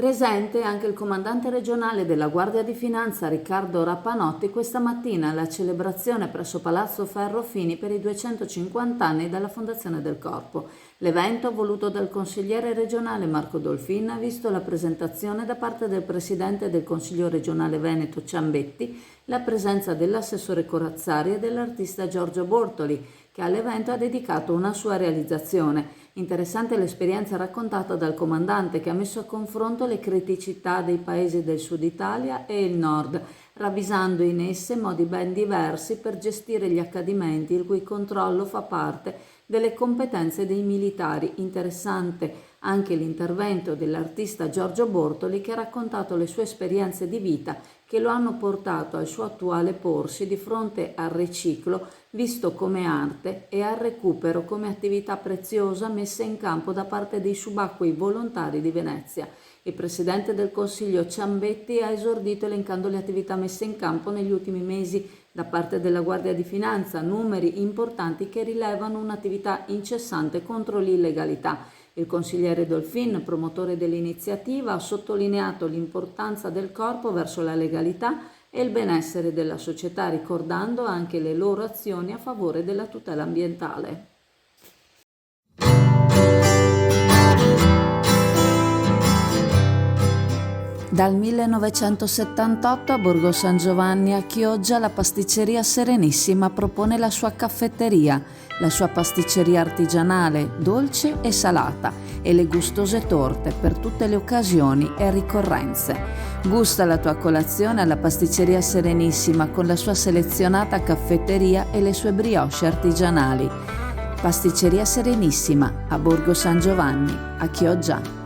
Presente anche il comandante regionale della Guardia di Finanza Riccardo Rappanotti questa mattina alla celebrazione presso Palazzo Ferrofini per i 250 anni dalla fondazione del Corpo. L'evento, voluto dal consigliere regionale Marco Dolfin, ha visto la presentazione da parte del presidente del Consiglio regionale Veneto Ciambetti, la presenza dell'assessore Corazzari e dell'artista Giorgio Bortoli, che all'evento ha dedicato una sua realizzazione. Interessante l'esperienza raccontata dal comandante, che ha messo a confronto le criticità dei paesi del sud Italia e il nord, ravvisando in esse modi ben diversi per gestire gli accadimenti, il cui controllo fa parte delle competenze dei militari. Interessante anche l'intervento dell'artista Giorgio Bortoli, che ha raccontato le sue esperienze di vita che lo hanno portato al suo attuale porsi di fronte al riciclo visto come arte e al recupero come attività preziosa messa in campo da parte dei subacquei volontari di Venezia. Il presidente del Consiglio Ciambetti ha esordito elencando le attività messe in campo negli ultimi mesi da parte della Guardia di Finanza, numeri importanti che rilevano un'attività incessante contro l'illegalità. Il consigliere Dolfin, promotore dell'iniziativa, ha sottolineato l'importanza del corpo verso la legalità e il benessere della società, ricordando anche le loro azioni a favore della tutela ambientale. Dal 1978 a Borgo San Giovanni a Chioggia la pasticceria Serenissima propone la sua caffetteria, la sua pasticceria artigianale, dolce e salata, e le gustose torte per tutte le occasioni e ricorrenze. Gusta la tua colazione alla pasticceria Serenissima con la sua selezionata caffetteria e le sue brioche artigianali. Pasticceria Serenissima a Borgo San Giovanni a Chioggia.